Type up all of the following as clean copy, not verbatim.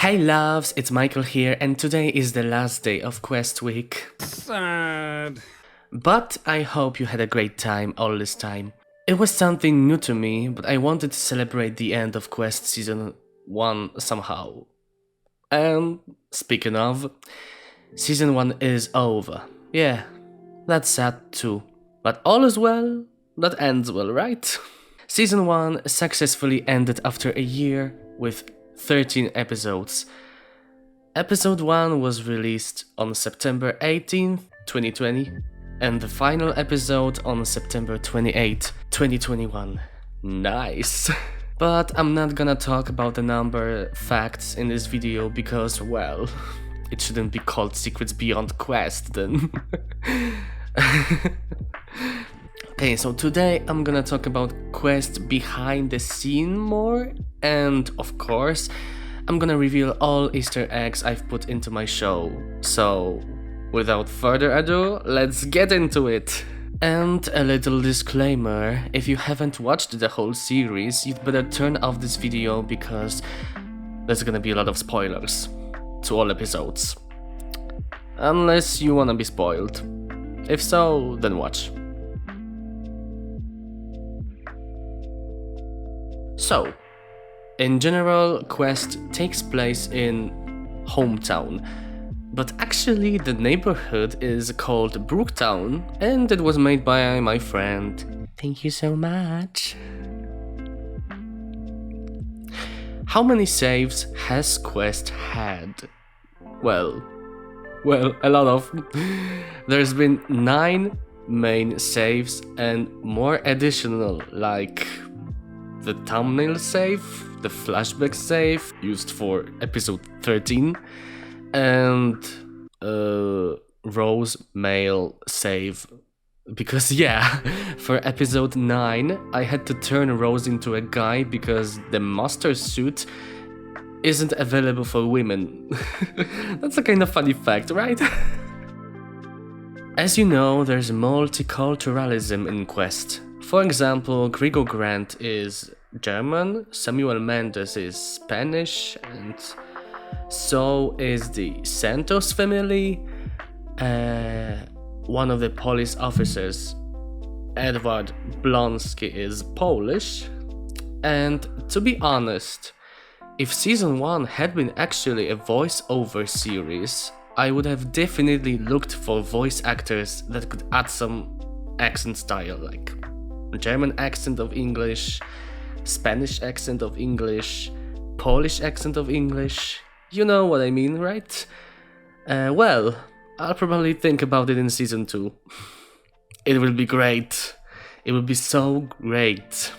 Hey loves, it's Michael here, and today is the last day of Quest Week. Sad. But I hope you had a great time all this time. It was something new to me, but I wanted to celebrate the end of Quest Season 1 somehow. And speaking of, Season 1 is over. Yeah, that's sad too. But all is well that ends well, right? Season 1 successfully ended after a year with 13 episodes. Episode 1 was released on September 18th, 2020, and the final episode on September 28th, 2021. Nice! But I'm not gonna talk about the number facts in this video because, well, it shouldn't be called Secrets Beyond Quest then. Okay, so today I'm gonna talk about Quest behind the scene more, and of course, I'm gonna reveal all Easter eggs I've put into my show. So, without further ado, let's get into it! And a little disclaimer, if you haven't watched the whole series, you'd better turn off this video because there's gonna be a lot of spoilers to all episodes. Unless you wanna be spoiled. If so, then watch. So, in general, Quest takes place in Hometown, but actually the neighborhood is called Brooktown, and it was made by my friend. Thank you so much. How many saves has Quest had? Well, a lot of. There's been 9 main saves and more additional, like the thumbnail save, the flashback save used for episode 13, and Rose mail save. Because yeah, for episode 9 I had to turn Rose into a guy because the master suit isn't available for women. That's a kind of funny fact, right? As you know, there's multiculturalism in Quest. For example, Grigor Grant is German, Samuel Mendes is Spanish, and so is the Santos family. One of the police officers, Edward Blonsky, is Polish. And to be honest, if season 1 had been actually a voice-over series, I would have definitely looked for voice actors that could add some accent style, like German accent of English, Spanish accent of English, Polish accent of English. You know what I mean, right? Well, I'll probably think about it in season 2. It will be great. It will be so great.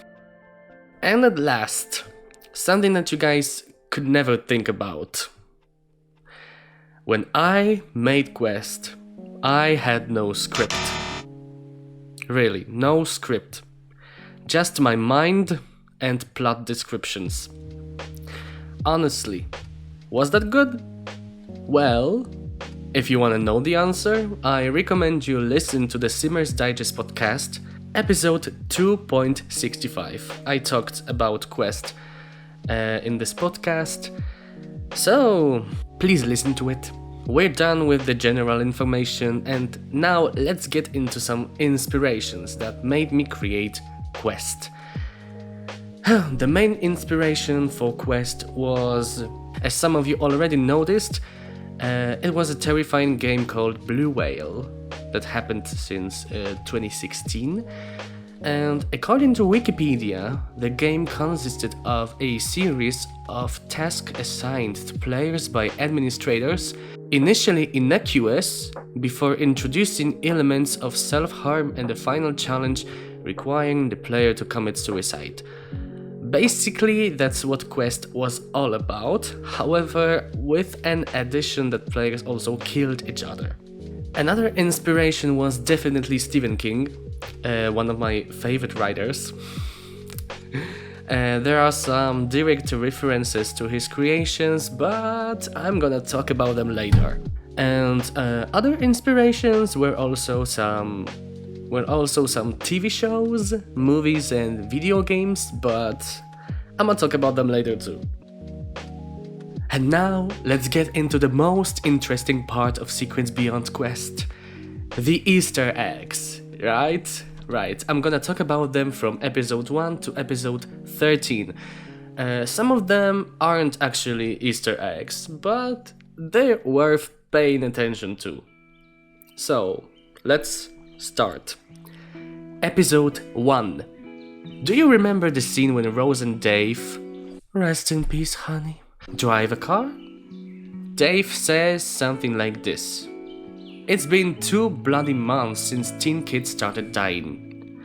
And at last, something that you guys could never think about. When I made Quest, I had no script. Really, no script. Just my mind and plot descriptions. Honestly, was that good? Well, if you want to know the answer, I recommend you listen to the Simmers Digest podcast, episode 2.65. I talked about Quest in this podcast, so please listen to it. We're done with the general information, and now let's get into some inspirations that made me create Quest. The main inspiration for Quest was, as some of you already noticed, it was a terrifying game called Blue Whale that happened since 2016. And according to Wikipedia, the game consisted of a series of tasks assigned to players by administrators, initially innocuous, before introducing elements of self-harm and the final challenge requiring the player to commit suicide. Basically, that's what Quest was all about, however, with an addition that players also killed each other. Another inspiration was definitely Stephen King, one of my favorite writers. There are some direct references to his creations, but I'm gonna talk about them later. And other inspirations were also some TV shows, movies and video games, but I'm gonna talk about them later too. And now, let's get into the most interesting part of Secrets Beyond Quest. The Easter eggs, right? Right, I'm gonna talk about them from episode 1 to episode 13. Some of them aren't actually Easter eggs, but they're worth paying attention to. So, let's start. Episode 1. Do you remember the scene when Rose and Dave, rest in peace, honey, drive a car? Dave says something like this. It's been 2 bloody months since teen kids started dying.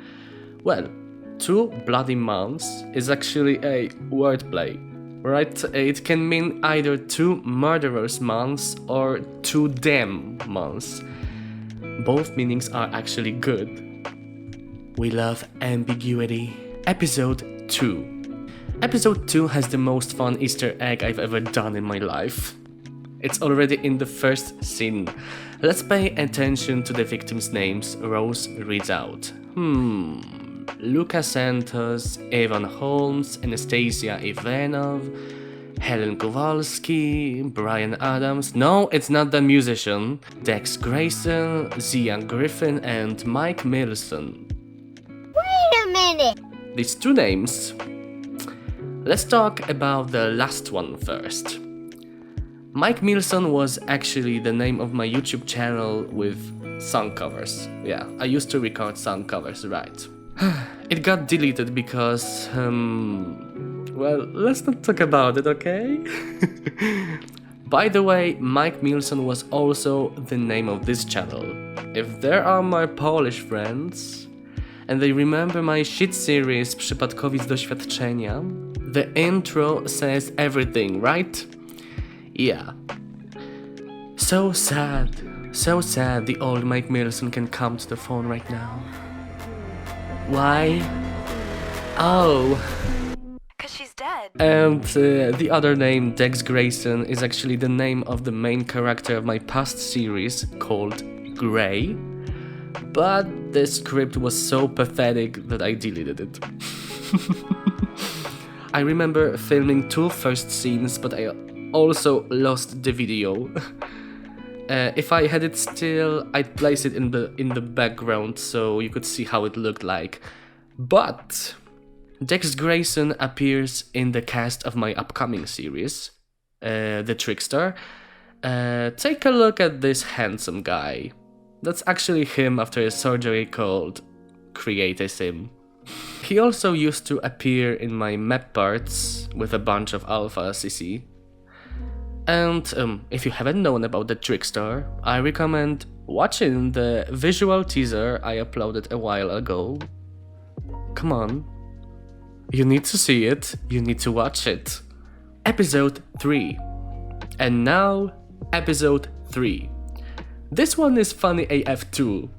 Well, 2 bloody months is actually a wordplay, right? It can mean either 2 murderous months or 2 damn months. Both meanings are actually good. We love ambiguity. Episode 2. Episode 2 has the most fun Easter egg I've ever done in my life. It's already in the first scene. Let's pay attention to the victims' names Rose reads out. Luca Santos, Evan Holmes, Anastasia Ivanov, Helen Kowalski, Brian Adams. No, it's not the musician. Dex Grayson, Zia Griffin, and Mike Milson. Wait a minute! These 2 names. Let's talk about the last one first. Mike Milson was actually the name of my YouTube channel with song covers. Yeah, I used to record song covers, right. It got deleted because, well, let's not talk about it, okay? By the way, Mike Milson was also the name of this channel. If there are my Polish friends and they remember my shit series Przypadkowi z doświadczenia, the intro says everything, right? Yeah. So sad the old Mike Milson can come to the phone right now. Why? Oh. 'Cause she's dead. And the other name, Dex Grayson, is actually the name of the main character of my past series called Grey. But the script was so pathetic that I deleted it. I remember filming 2 first scenes, but I also lost the video. If I had it still, I'd place it in the background so you could see how it looked like. But Dex Grayson appears in the cast of my upcoming series, The Trickster. Take a look at this handsome guy. That's actually him after a surgery called Creatism. He also used to appear in my map parts with a bunch of Alpha CC. And if you haven't known about The Trickster, I recommend watching the visual teaser I uploaded a while ago. Come on. You need to see it, you need to watch it. Episode 3. And now, episode 3. This one is funny AF too.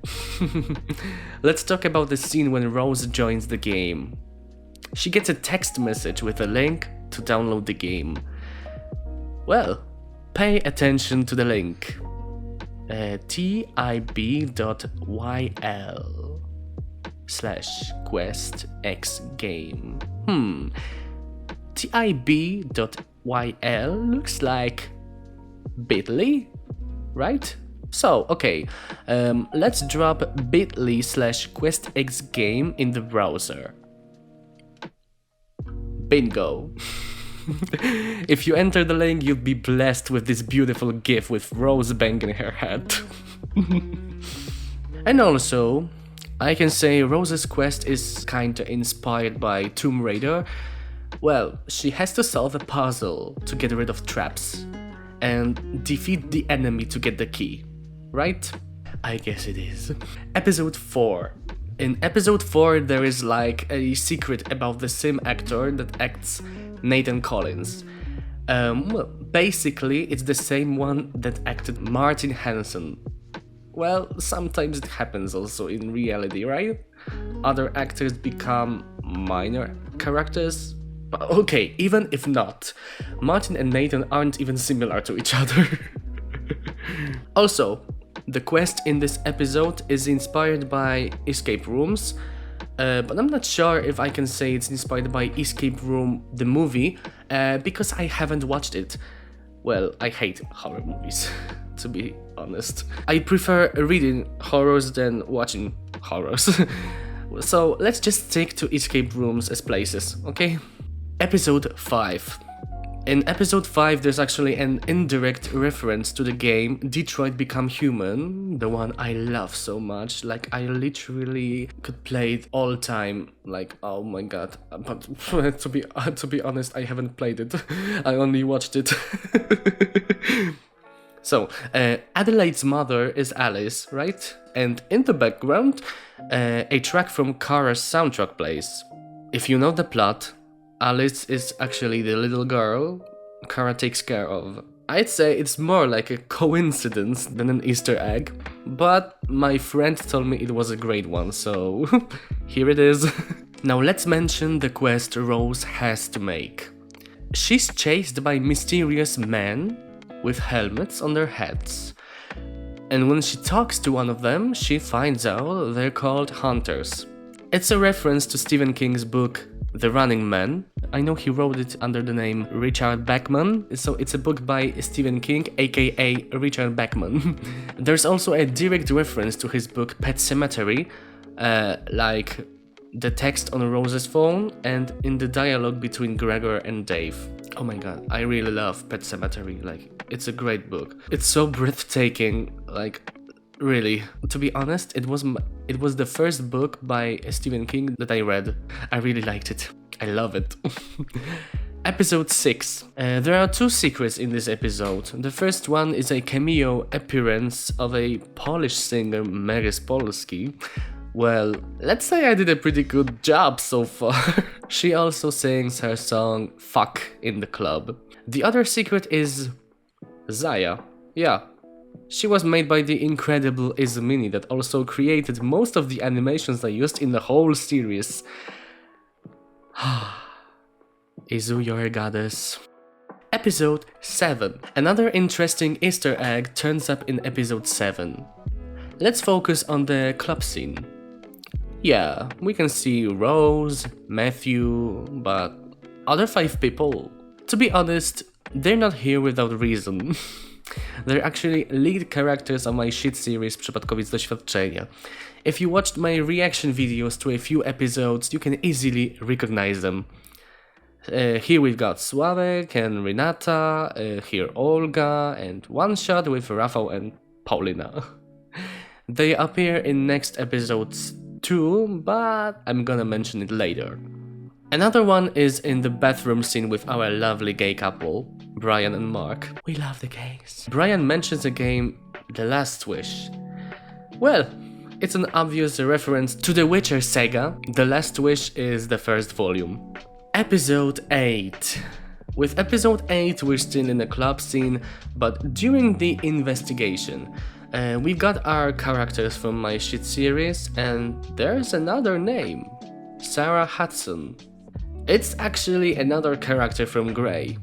Let's talk about the scene when Rose joins the game. She gets a text message with a link to download the game. Well, pay attention to the link. tib.yl/questxgame. tib.yl looks like bit.ly, right? So, okay, let's drop bit.ly/questxgame in the browser. Bingo. If you enter the link, you'll be blessed with this beautiful gif with Rose banging her head. And also, I can say Rose's quest is kinda inspired by Tomb Raider. Well, she has to solve a puzzle to get rid of traps and defeat the enemy to get the key, right? I guess it is. Episode 4. In episode 4, there is like a secret about the sim actor that acts Nathan Collins. Well, basically, it's the same one that acted Martin Hansen. Well, sometimes it happens also in reality, right? Other actors become minor characters. But okay, even if not, Martin and Nathan aren't even similar to each other. Also, the quest in this episode is inspired by escape rooms, but I'm not sure if I can say it's inspired by Escape Room, the movie, because I haven't watched it. Well, I hate horror movies, to be honest. I prefer reading horrors than watching horrors. So let's just stick to escape rooms as places, okay? Episode 5. In episode 5, there's actually an indirect reference to the game Detroit Become Human, the one I love so much. Like, I literally could play it all time. Like, oh my god. But to be honest, I haven't played it. I only watched it. So, Adelaide's mother is Alice, right? And in the background, a track from Kara's soundtrack plays. If you know the plot, Alice is actually the little girl Kara takes care of. I'd say it's more like a coincidence than an Easter egg, but my friend told me it was a great one, so here it is. Now let's mention the quest Rose has to make. She's chased by mysterious men with helmets on their heads. And when she talks to one of them, she finds out they're called Hunters. It's a reference to Stephen King's book The Running Man. I know he wrote it under the name Richard Bachman, so it's a book by Stephen King, aka Richard Bachman. There's also a direct reference to his book Pet Sematary, like the text on Rose's phone and in the dialogue between Gregor and Dave. Oh my god, I really love Pet Sematary, like, it's a great book. It's so breathtaking, like, really. To be honest, it was the first book by Stephen King that I read. I really liked it. I love it. Episode 6. There are 2 secrets in this episode. The first one is a cameo appearance of a Polish singer, Mary Polski. Well, let's say I did a pretty good job so far. She also sings her song Fuck in the club. The other secret is Zaya. Yeah. She was made by the incredible Izumini that also created most of the animations I used in the whole series. Izu, you're a goddess. Episode 7. Another interesting Easter egg turns up in episode 7. Let's focus on the club scene. Yeah, we can see Rose, Matthew, but other 5 people, to be honest, they're not here without reason. They're actually lead characters of my shit series Przypadkowiec Doświadczenia. If you watched my reaction videos to a few episodes, you can easily recognize them. Here we've got Sławek and Renata, here Olga, and one shot with Rafał and Paulina. They appear in next episodes too, but I'm gonna mention it later. Another one is in the bathroom scene with our lovely gay couple, Brian and Mark. We love the gays. Brian mentions the game The Last Wish. Well, it's an obvious reference to the Witcher saga. The Last Wish is the first volume. Episode 8. With episode 8 we're still in the club scene, but during the investigation, we got our characters from my shit series, and there's another name, Sarah Hudson. It's actually another character from Grey.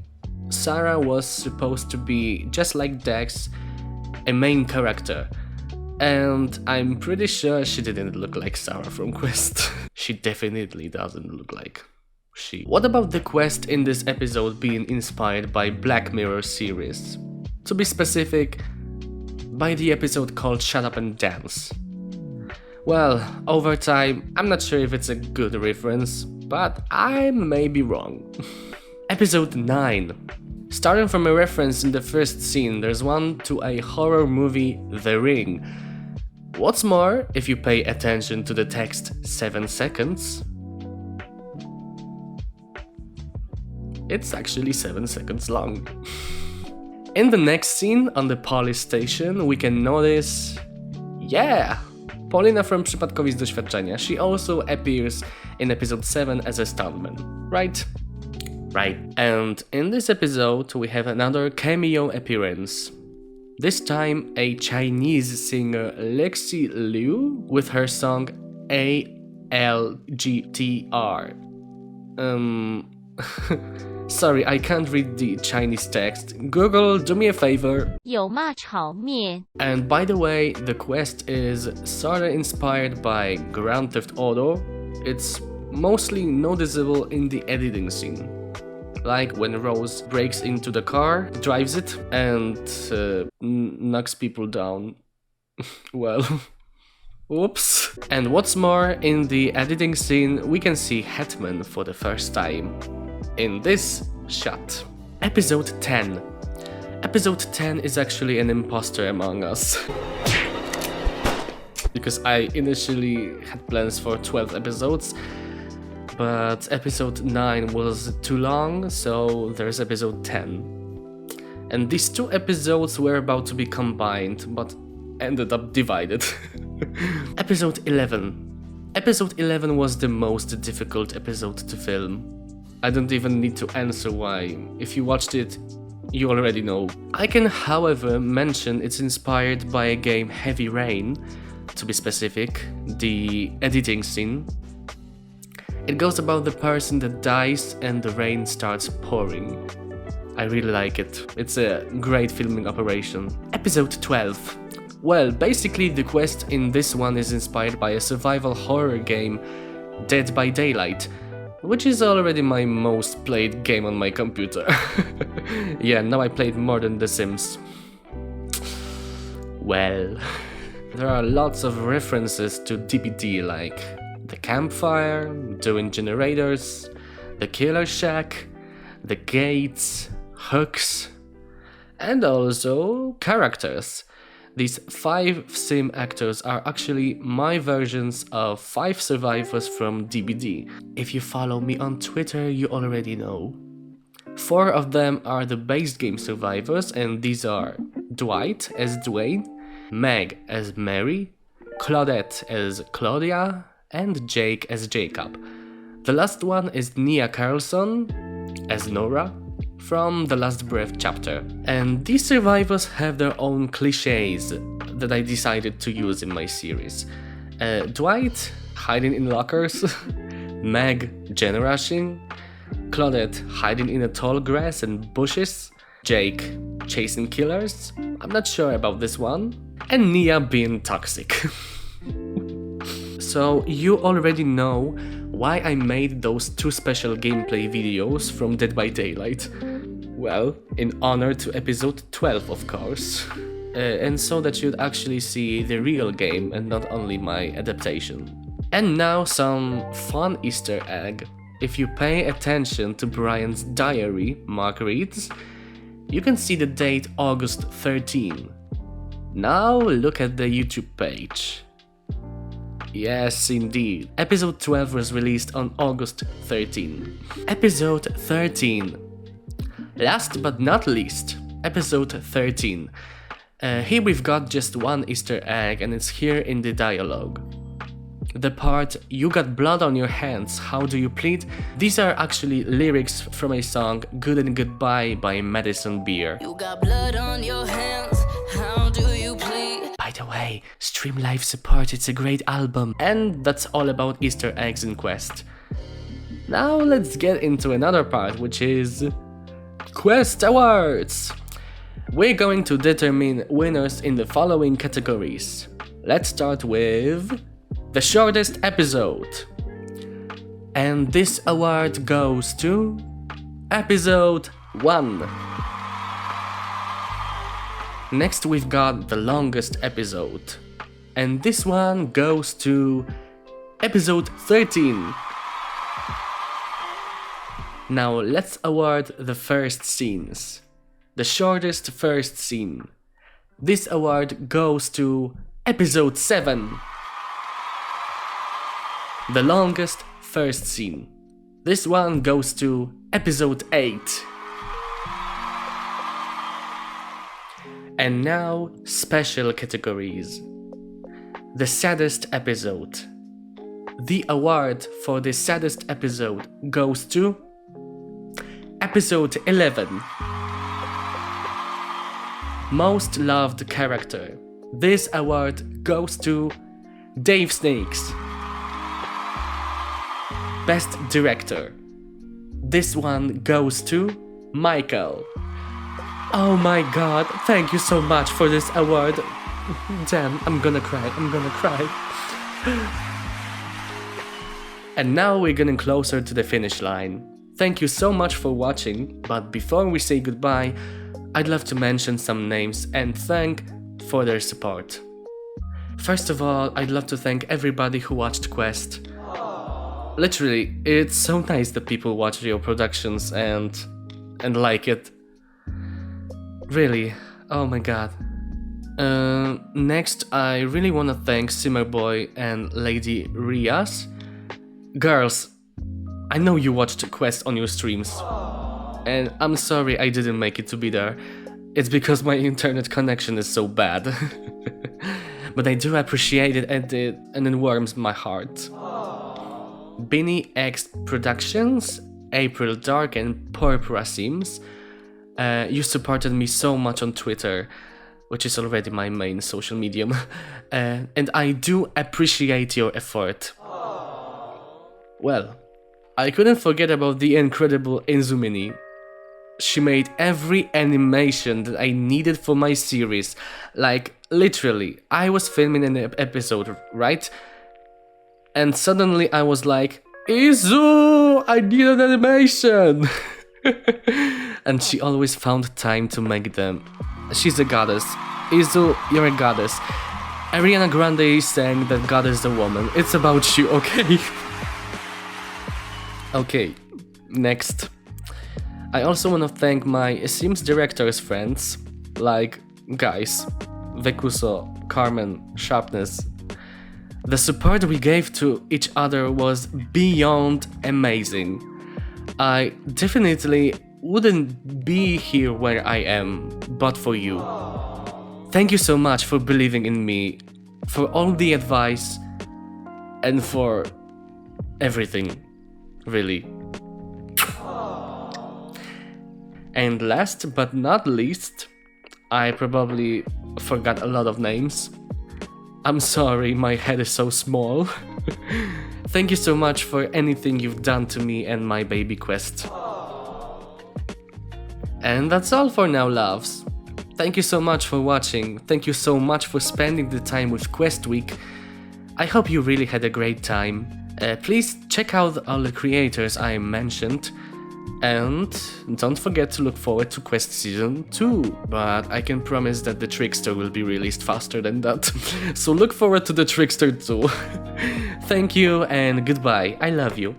Sarah was supposed to be, just like Dex, a main character, and I'm pretty sure she didn't look like Sarah from Quest. She definitely doesn't look like she. What about the quest in this episode being inspired by Black Mirror series? To be specific, by the episode called Shut Up and Dance. Well, over time, I'm not sure if it's a good reference, but I may be wrong. Episode 9. Starting from a reference in the first scene, there's one to a horror movie, The Ring. What's more, if you pay attention to the text 7 seconds, it's actually 7 seconds long. In the next scene, on the police station, we can notice... yeah! Paulina from Przypadkowiec Doświadczenia. She also appears in episode 7 as a stuntman, right? Right. And in this episode, we have another cameo appearance. This time, a Chinese singer, Lexi Liu, with her song ALGTR. Sorry, I can't read the Chinese text. Google, do me a favor. 有骂炒面 And by the way, the quest is sorta inspired by Grand Theft Auto. It's mostly noticeable in the editing scene. Like when Rose breaks into the car, drives it, and knocks people down. Well, oops. And what's more, in the editing scene, we can see Hetman for the first time. In this shot. Episode 10. Episode 10 is actually an imposter among us. Because I initially had plans for 12 episodes, but episode 9 was too long, so there's episode 10. And these two episodes were about to be combined, but ended up divided. Episode 11. Episode 11 was the most difficult episode to film. I don't even need to answer why. If you watched it, you already know. I can, however, mention it's inspired by a game Heavy Rain, to be specific, the editing scene. It goes about the person that dies and the rain starts pouring. I really like it. It's a great filming operation. Episode 12. Well, basically the quest in this one is inspired by a survival horror game, Dead by Daylight, which is already my most played game on my computer. Yeah, now I played more than The Sims. Well, there are lots of references to DBD, like the campfire, doing generators, the killer shack, the gates, hooks, and also characters. These 5 sim actors are actually my versions of 5 survivors from DBD. If you follow me on Twitter, you already know. 4 of them are the base game survivors, and these are Dwight as Dwayne, Meg as Mary, Claudette as Claudia, and Jake as Jacob. The last one is Nia Carlson as Nora from The Last Breath chapter. And these survivors have their own cliches that I decided to use in my series. Dwight, hiding in lockers, Meg, gen rushing, Claudette, hiding in the tall grass and bushes, Jake, chasing killers, I'm not sure about this one, and Nia being toxic. So you already know why I made those 2 special gameplay videos from Dead by Daylight. Well, in honor to episode 12, of course. And so that you'd actually see the real game and not only my adaptation. And now some fun Easter egg. If you pay attention to Brian's diary, Mark reads, you can see the date August 13. Now look at the YouTube page. Yes, indeed. Episode 12 was released on August 13. Episode 13. Last but not least, episode 13. Here we've got just one Easter egg, and it's here in the dialogue. The part, "You got blood on your hands, how do you plead?" These are actually lyrics from a song, Good and Goodbye by Madison Beer. You got blood on your hands, how do you plead? By the way, stream live support, it's a great album. And that's all about Easter eggs in Quest. Now let's get into another part, which is Quest Awards! We're going to determine winners in the following categories. Let's start with the shortest episode. And this award goes to episode 1. Next we've got the longest episode. And this one goes to episode 13. Now let's award the first scenes. The shortest first scene. This award goes to episode 7. The longest first scene. This one goes to episode 8. And now, special categories. The saddest episode. The award for the saddest episode goes to episode 11. Most loved character. This award goes to Dave Snakes. Best director. This one goes to Michael. Oh my god, thank you so much for this award. Damn, I'm gonna cry. And now we're getting closer to the finish line. Thank you so much for watching, but before we say goodbye, I'd love to mention some names and thank for their support. First of all, I'd love to thank everybody who watched Quest. Literally, it's so nice that people watch your productions and like it. Really, oh my god. Next, I really wanna thank Simmerboy and Lady Rias. Girls, I know you watched Quest on your streams, and I'm sorry I didn't make it to be there. It's because my internet connection is so bad. But I do appreciate it and it warms my heart. Binny X Productions, April Dark and Purpura Sims, you supported me so much on Twitter, which is already my main social medium, and I do appreciate your effort. Well, I couldn't forget about the incredible Inzumini. She made every animation that I needed for my series. Like, literally, I was filming an episode, right? And suddenly I was like, Izu, I need an animation! And she always found time to make them. She's a goddess. Izu, you're a goddess. Ariana Grande sang that God is a woman. It's about you, okay? Okay, next. I also want to thank my Sims Directors friends, like guys, Vekuso, Carmen, Sharpness. The support we gave to each other was beyond amazing. I definitely wouldn't be here where I am, but for you. Thank you so much for believing in me, for all the advice, and for everything, really. And last but not least, I probably forgot a lot of names. I'm sorry, my head is so small. Thank you so much for anything you've done to me and my baby Quest. And that's all for now, loves. Thank you so much for watching. Thank you so much for spending the time with Quest Week. I hope you really had a great time. Please check out all the creators I mentioned. And don't forget to look forward to Quest Season 2, but I can promise that the Trickster will be released faster than that. So look forward to the Trickster too. Thank you and goodbye. I love you.